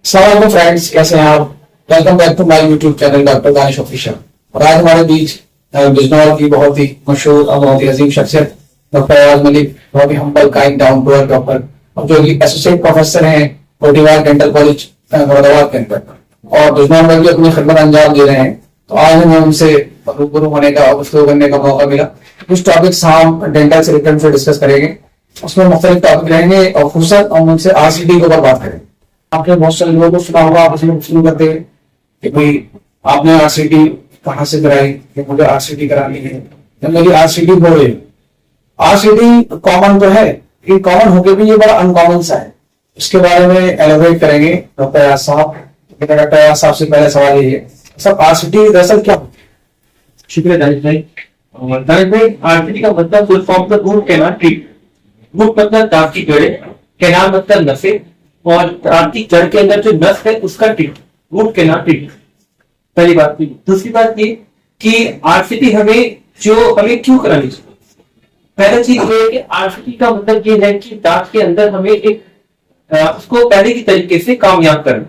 सवाल फ्रेंड्स, कैसे हैं आप? Welcome back to my YouTube channel doctor Danish official. और आज हमारे बीच बिजनौर की बहुत ही मशहूर और बहुत ही अजीम शख्सियत डॉक्टर अयाज मलिक, बहुत ही humble, kind, down to earth doctor, और जो कि एसोसिएट प्रोफेसर हैं कोटिवार डेंटल कॉलेज मुरादाबाद के अंदर, और बिजनौर में भी अपनी खिदमत अंजाम दे रहे हैं। तो आज हमें उनसे रूबरू होने का, गुफ्तगू करने का मौका मिला। कुछ टॉपिक्स हम डेंटल से रिलेटेड से डिस्कस करेंगे, उसमें मुख्तलिफ टॉपिक रहेंगे और खुसूसन हम उनसे आरसीटी के ऊपर बात करेंगे। आपने बहुत सारे लोगों को सुना होगा, आप उसमें शुरू करते हैं कि भाई आपने आरसीटी कहाँ से कराई, कि मुझे आरसीटी करानी है, जब मेरी आरसीटी हो रही। आरसीटी कॉमन तो है, लेकिन कॉमन होकर भी ये बड़ा अनकॉमन सा है। इसके बारे में एलोबरेट करेंगे डॉक्टर अयाज साहब। डॉक्टर अयाज साहब से पहले सवाल ये है, सर आरसीटी दरअसल क्या? शुक्रिया दानिश भाई। आरसीटी का मतलब फुल फॉर्म का रूट कैनाल ट्रीट। रूट मतलब दांत की जड़ें, कैनाल मतलब नसें, और दांत की जड़ के अंदर जो नस है उसका ट्रीट, रूट कैनाल ट्रीट। पहली बात की। दूसरी बात ये कि आरसीटी हमें क्यों करानी चाहिए। पहली चीज ये है कि आरसीटी का मतलब ये है कि दांत के अंदर हमें एक उसको पहले की तरीके से कामयाब करना,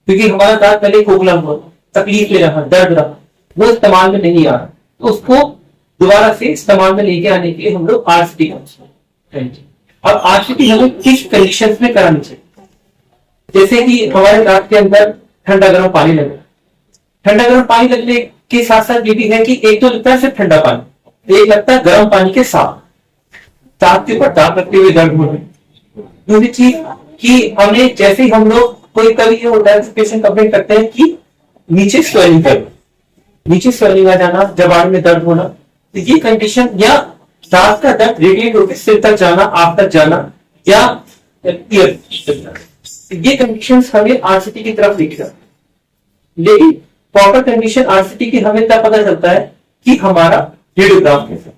क्योंकि हमारा दांत पहले खोखला हुआ, तकलीफ ले रहा, दर्द रहा, वो इस्तेमाल में नहीं आ रहा, तो उसको दोबारा से इस्तेमाल में लेके आने के लिए हम लोग आरसीटी करते। अब आरसीटी हमें किस कंडीशंस में करानी चाहिए, जैसे कि हमारे दांत के अंदर ठंडा गर्म पानी लगे। ठंडा गर्म पानी लगने के साथ साथ ये भी है कि एक तो लगता है सिर्फ ठंडा पानी, एक लगता है गर्म पानी के साथ दांत के ऊपर दांत रखते हुए दर्द हो रहे। दूसरी चीज कि हमें जैसे ही हम लोग कोई कभी ये होता है पेशेंट कंप्लेंट करते हैं कि नीचे स्वेलिंग कर, नीचे स्वेलिंग आ जाना, जबान में दर्द होना, तो ये कंडीशन, या दांत का दर्द रेडिएट होकर सिर तक जाना, आंख तक जाना, या ईयर, ये कंडीशंस हमें आरसीटी की तरफ लेके जाती। लेकिन प्रॉपर कंडीशन आरसीटी की हमें तब पता चलता है कि हमारा रेडियोग्राफ कैसा,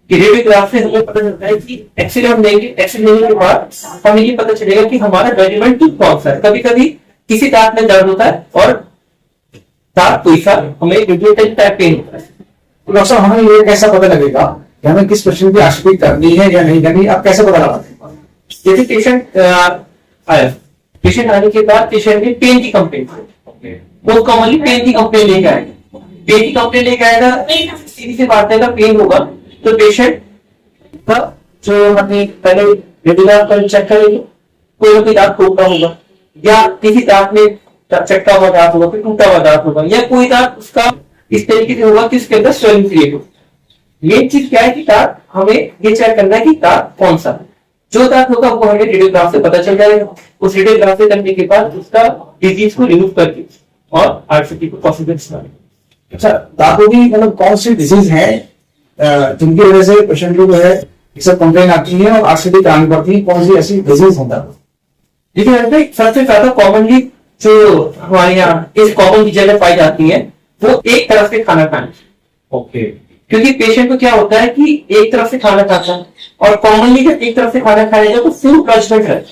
कि रेडियोग्राफ से हमें पता चलता है कि एक्सरे हम लेंगे, एक्सरे लेने के बाद हमें ये पता चलेगा कि हमारा रेलिवेंट टूथ कौन सा है। कभी कभी किसी दांत में दर्द होता है और दांत कोई सा हमें रेडिएटेड टाइप पेन होता है। तो डॉक्टर साहब, हमें ये कैसा पता लगेगा कि हमें किस पेशेंट की आरसीटी करनी है या नहीं करनी, आप कैसे पता लगाते हैं? जैसे पेशेंट आया, पेशेंट आने के बाद पेशेंट ने पेन की कंप्लेंट, वो कॉमनली पेन की कंप्लेंट लेके आएगा। पेन की कंप्लेंट लेके आएगा, सीधी सी बात है, पेन होगा तो पेशेंट का जो हमें पहले रेगुलर कर चेक करेंगे, कोई दांत टूटा होगा, या किसी दांत में चक्का हुआ दांत होगा, फिर टूटा हुआ दांत होगा, या कोई दांत उसका इस तरीके से होगा कि उसके अंदर स्वेलिंग क्रिएट हो। मेन चीज क्या है कि दांत हमें ये चेक करना है कि दांत कौन सा है। जो दांत होगा वो हमें रेडियोग्राफ से पता चल जाएगा। उस रेडियोग्राफ से करने के बाद उसका डिजीज को रिमूव करके और आरसीटी को पॉसिबल बनाएंगे। अच्छा, दांतों की मतलब कौन सी डिजीज है जिनकी वजह से पेशेंट को जो है सब कंप्लेन आती है और आरसीटी करानी पड़ती है? कौन सी ऐसी डिजीज होता है? देखिए सबसे ज्यादा कॉमनली जो हमारे यहाँ इस कॉमन की जगह पाई जाती है वो एक तरफ से खाना खाना। ओके। क्योंकि पेशेंट को क्या होता है कि एक तरफ से खाना खाता है, और कॉमनली जब एक तरफ से खाना खाएगा तो फूड प्लसमेंट है,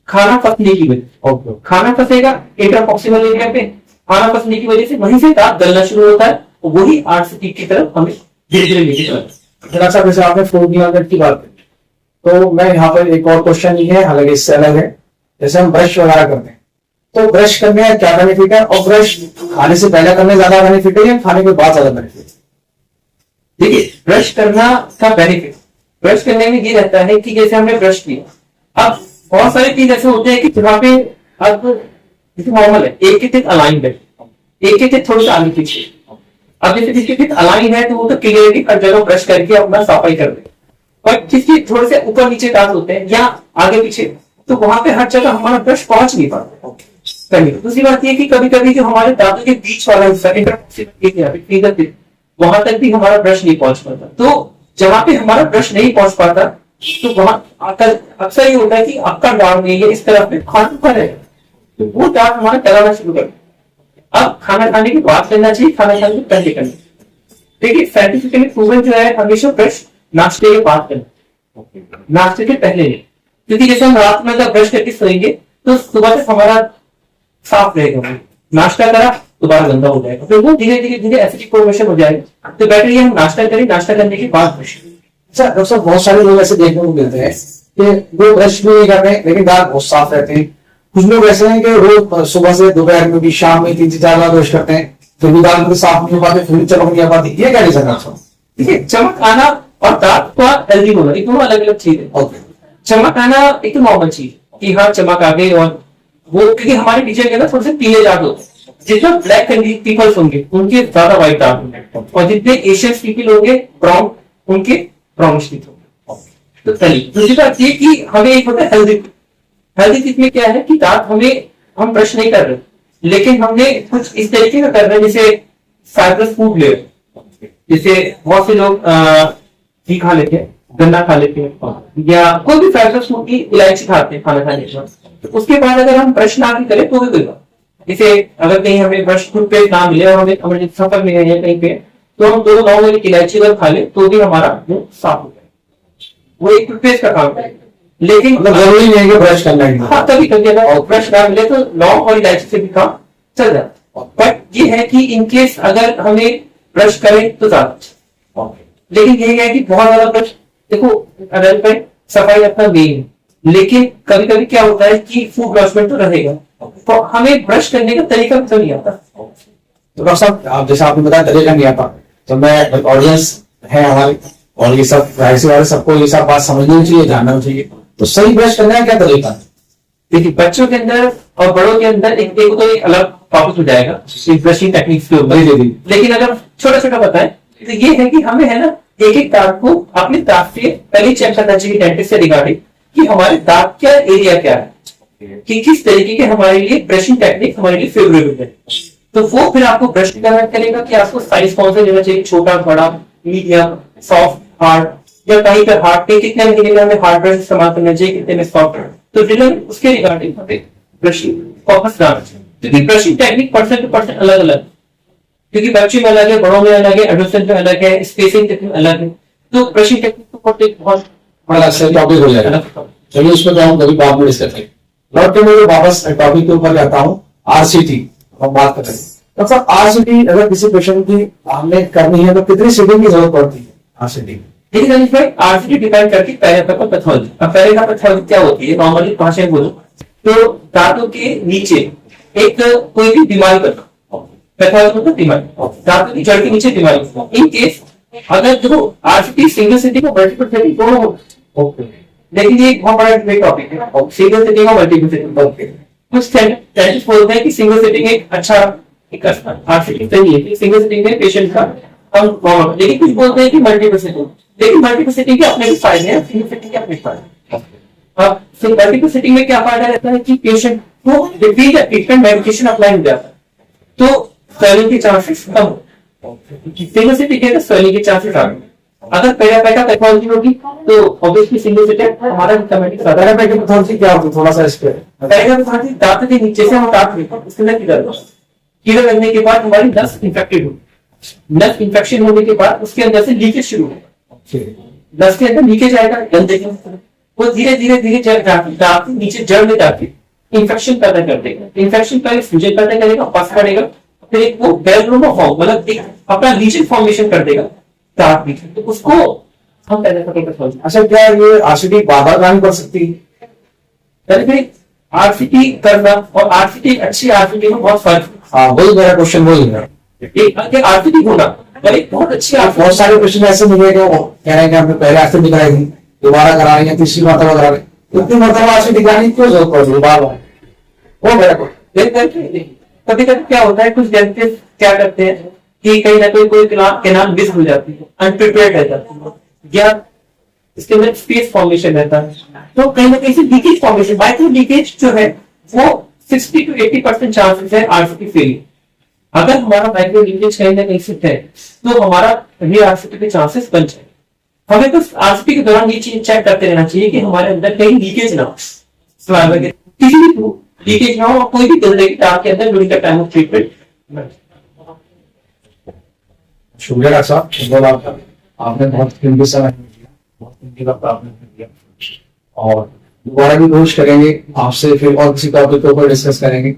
खाना फंसने की वजह, खाना फंसेगा इंटरप्रॉक्सिमल एरिया पे, खाना फंसने की वजह से वहीं से दांत गलना शुरू होता है, वही आरसीटी की तरफ हमें धीरे धीरे लेके चलता है। जैसे आपने फूड की बात की, तो मैं यहाँ पर एक और क्वेश्चन ही है, हालांकि इससे अलग है। जैसे हम ब्रश वगैरह करते हैं, तो ब्रश करने का क्या बेनिफिट है, और ब्रश खाने से पहले करने ज्यादा बेनिफिट है या खाने के बाद ज्यादा बेनिफिट? देखिए, ब्रश करना का बेनिफिट, ब्रश करने में ये रहता है कि जैसे हमने ब्रश किया, अब बहुत सारी चीज ऐसे होते हैं कि जहाँ पे अब नॉर्मल है, एक ही अलाइन है, एक ही थोड़ा सा आगे पीछे। अब जैसे जिसके अलाइन है तो वो तो क्लियरली हर जगह ब्रश करके अपना सफाई कर दे, पर जिसके थोड़े से ऊपर नीचे दांत होते हैं या आगे पीछे, तो वहां पे हर जगह हमारा ब्रश पहुंच नहीं पाता। दूसरी बात ये कि कभी कभी जो हमारे दांतों के बीच वाला हिस्सा वहां तक भी हमारा ब्रश नहीं पहुंच पाता। तो जहां पे हमारा ब्रश नहीं पहुंच पाता तो वहां अक्सर ये होता है कि आपका दांत में ये इस तरफ में खाना पर है, तो वो दांत हमारा चलाना शुरू कर। अब खाना खाने के बाद लेना चाहिए, खाना खाने के पहले करना। देखिए साइंटिफिकली प्रूवन जो है, हमेशा ब्रश नाश्ते के बाद करना, नाश्ते के पहले नहीं। क्योंकि जैसे हम रात में अगर ब्रश करके सोएंगे तो सुबह तक हमारा साफ रहेगा, नाश्ता करा दोबारा गंदा हो जाएगा, फिर वो धीरे धीरे धीरे एसिडिक फॉर्मेशन हो जाएगा। तो बेटर ये हम नाश्ता करें, नाश्ता करने के बाद ब्रश। अच्छा डॉक्टर साहब, बहुत सारे लोग ऐसे देखने को मिलते हैं कि वो ब्रश भी नहीं कर रहे लेकिन दांत बहुत साफ रहते हैं, कुछ लोग ऐसे हैं कि रोज सुबह से दोपहर में भी, शाम में 3 से 4 बार ब्रश करते हैं, फिर भी दांत साफ नहीं हो पाते, फिर भी चमक नहीं आ पाती, ये क्या रीजन है आपका? देखिए, चमक आना और दांत का हेल्दी होना ये दोनों अलग अलग चीज है। ओके, चमक आना एक नॉर्मल चीज है कि हाँ चमक आ गई, और वो क्योंकि हमारे नीचे के ना थोड़े से पीले दांत होते हैं। जितना ब्लैक पीपल्स होंगे उनके ज्यादा व्हाइट दांत होंगे, और जितने एशियन पीपल होंगे ब्राउन, उनके ब्राउनिश टीथ होंगे। तो चलिए, दूसरी बात ये कि हमें एक होता है हेल्दी। हेल्दी टीथ में क्या है कि दांत हम ब्रश नहीं कर रहे, लेकिन हमने कुछ इस तरीके का कर रहे हैं जैसे फाइबरस फूड ले, जैसे बहुत से लोग घी खा लेते हैं, गन्ना खा लेते हैं, या कोई भी फाइबरस फूड की इलायची खाते हैं खाना खाने के बाद। तो उसके बाद अगर हम ब्रश ना भी करें तो भी कोई बात। जैसे अगर कहीं हमें ब्रश टूथपेस्ट ना मिले और हमें इमरजेंसी सफर में है कहीं पे, तो हम 2 लौंग की इलायची अगर खा ले तो भी हमारा मुंह साफ हो जाए। वो एक टूथपेस्ट का काम है, लेकिन मतलब जरूरी नहीं है कि ब्रश करना ही। हाँ, कभी कभी अगर ब्रश ना मिले तो लौंग और इलायची से भी काम चल जाता है। बट ये है कि इनकेस अगर हमें ब्रश करें तो ज्यादा अच्छा। लेकिन ये है कि बहुत ज्यादा ब्रश, देखो अडल्ट में सफाई अपना मेन है, लेकिन कभी कभी क्या होता है कि फूड लॉसमेंट तो रहेगा, तो हमें ब्रश करने का तरीका भी तो नहीं आता। तो डॉक्टर साहब, आप जैसे आपने बताया तरीका नहीं आता, तो मैं ऑडियंस है हमारे, और ये सब राइसी वाले सबको ये सब बात समझनी चाहिए, जानना चाहिए, तो सही ब्रश करने का क्या तरीका है? देखिए, बच्चों के अंदर और बड़ों के अंदर एक तो एक अलग टॉपिक हो जाएगा ब्रशिंग टेक्निक्स के ऊपर, लेकिन अगर छोटा छोटा बताएं तो ये है कि हमें है ना एक एक दांत को अपने दांत से पहले चेक करना चाहिए डेंटिस्ट से रिगार्डिंग कि हमारे दांत का एरिया क्या है, कि किस तरीके के हमारे लिए ब्रशिंग टेक्निक हमारे लिए फेवरेबल है। तो वो फिर आपको ब्रश रिकमेंड करेगा कि आपको साइज कौन सा लेना चाहिए, छोटा, बड़ा, मीडियम, सॉफ्ट, हार्ड, या कहीं पर हार्ड पे कितने महीने में हमें हार्ड ब्रश इस्तेमाल करना चाहिए, कितने में सॉफ्ट। तो डिलर उसके रिगार्डिंग हमें ब्रशिंग फोकस डालना चाहिए, क्योंकि brushing technique person to person अलग अलग, क्योंकि बच्चे में अलग है, बड़ों में अलग है, एडोलेसेंट में अलग है, स्पेसिंग टेक्निक अलग है। तो ब्रशिंग टेक्निक तो बहुत बड़ा सही टॉपिक हो जाएगा। चलिए, उसमें तो हम कभी बाद में डिस्कस करेंगे। डॉक्टर, मैं वापस टॉपिक के ऊपर जाता हूँ, आरसीटी हम बात कर रहे हैं। डॉक्टर साहब, आरसीटी अगर किसी पेशेंट की हमने करनी है तो कितनी सीटिंग की जरूरत पड़ती है आरसीटी? देखिए रनीश भाई, आरसीटी डिपेंड करती है पहले का पैथोलॉजी। अब पहले का पैथोलॉजी क्या होती है, नॉर्मली भाषा में बोलो तो दांतों के नीचे एक कोई भी बीमारी का पैथोलॉजी मतलब बीमारी, दांतों की जड़ के नीचे बीमारी। इन केस अगर जो आरसीटी सिंगल सिटिंग और मल्टीपल सिटिंग दोनों हो, लेकिन ये एक बहुत बड़ा डिबेट टॉपिक है, सिंगल सिटिंग और मल्टीपल सिटिंग। कुछ डेंटिस्ट बोलते हैं कि सिंगल सिटिंग एक अच्छा आरसीटी सही है, सिंगल सिटिंग में पेशेंट का हम नॉर्मल, लेकिन कुछ बोलते हैं कि मल्टीपल सिटिंग, लेकिन मल्टीपल सिटिंग के अपने भी फायदे हैं, सिंगल सिटिंग के अपने फायदे। अब मल्टीपल सिटिंग में क्या फायदा रहता है कि पेशेंट को रिपीट ट्रीटमेंट मेडिकेशन अप्लाई हो जाता है, तो स्वेलिंग के चांसेस कम होते हैं। सिंगल सिटिंग है तो स्वेलिंग के चांसेस आ गए। अगर पेरापेटा पैथोलॉजी होगी तो ऑब्वियसली सिंगल सिटिंग हमारा रिकमेंडेड ज्यादा है। पैरापेटा पैथोलॉजी क्या होती है, थोड़ा सा इस पे? पैरापेटा पैथोलॉजी दांत के नीचे से हम दांत लेते हैं, उसके अंदर कीड़ा लगने के बाद हमारी नस इन्फेक्टेड होगी, नस इन्फेक्शन होने के बाद उसके अंदर से लीकेज शुरू होगा, नस के अंदर लीकेज आएगा, गंदगी वो धीरे धीरे धीरे दांत नीचे जड़ में जाके इन्फेक्शन पैदा कर देगा। इन्फेक्शन पहले फ्यूजन पैदा करेगा, पस पड़ेगा, फिर एक वो बेलग्लोमा फॉर्म मतलब एक अपना लीचन फॉर्मेशन कर देगा दांत में, तो उसको हम पैदा करके। अच्छा, क्या ये आरसीटी बाधा नहीं पड़ सकती? आरसीटी करना और आरसीटी अच्छी आरसीटी में बहुत फर्क है। हाँ, वही मेरा क्वेश्चन, वही है। आरसीटी होना और एक बहुत अच्छी बहुत सारे क्वेश्चन ऐसे मिले कि वो कह रहे हैं कि हमने पहले आरसीटी कराई थी, दोबारा करा रहे हैं, तीसरी मरतबा करा रहे हैं, इतनी मरतबा आरसीटी कराने की क्यों जरूरत पड़ रही है बार बार? वो मेरा क्वेश्चन। कभी कभी क्या होता है, कुछ डेंटिस्ट क्या करते हैं कि कहीं ना कोई कैनाल मिस हो जाती है, अनप्रिपेयर्ड रह जाती है, या इसके अंदर स्पेस फॉर्मेशन रहता है, तो कहीं ना कहीं से लीकेज फॉर्मेशन, माइक्रो लीकेज जो है वो 60 to 80% चांसेस है आरसीटी फेलियर। अगर हमारा माइक्रो लीकेज कहीं ना कहीं से है तो हमारा ये आरसीटी के चांसेस बन जाए। हमें तो आरसीटी के दौरान ये चीज चेक करते रहना चाहिए कि हमारे अंदर कहीं लीकेज ना हो, किसी भी लीकेज ना हो, और कोई भी गंदगी दांत के अंदर during the time of treatment. शुक्रिया डॉक्टर साहब, धन्यवाद आपका। आपने बहुत कीमती समय दिया, बहुत कीमती वक्त आपने दिया, और दोबारा भी कोशिश करेंगे आपसे फिर और किसी टॉपिक के ऊपर डिस्कस करेंगे।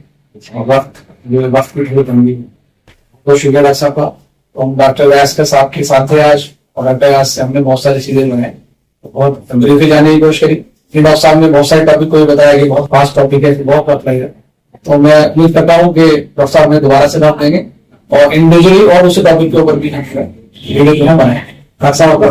वक्त की जरूरत होगी। बहुत शुक्रिया डॉक्टर साहब का। तो हम डॉक्टर व्यास के साथ थे आज, और डॉक्टर व्यास से हमने बहुत सारी चीजें जो है बहुत ब्रीफली जानने की कोशिश करी। कि डॉक्टर साहब ने बहुत सारे टॉपिक को भी बताया कि बहुत फास्ट टॉपिक है, बहुत वक्त लगेगा। तो मैं उम्मीद करता हूँ कि डॉक्टर साहब ने दोबारा से नाम देंगे और इंडिविजुअली और उसी टॉपिक के ऊपर भी हम वीडियो जो है बनाए। डॉक्टर साहब,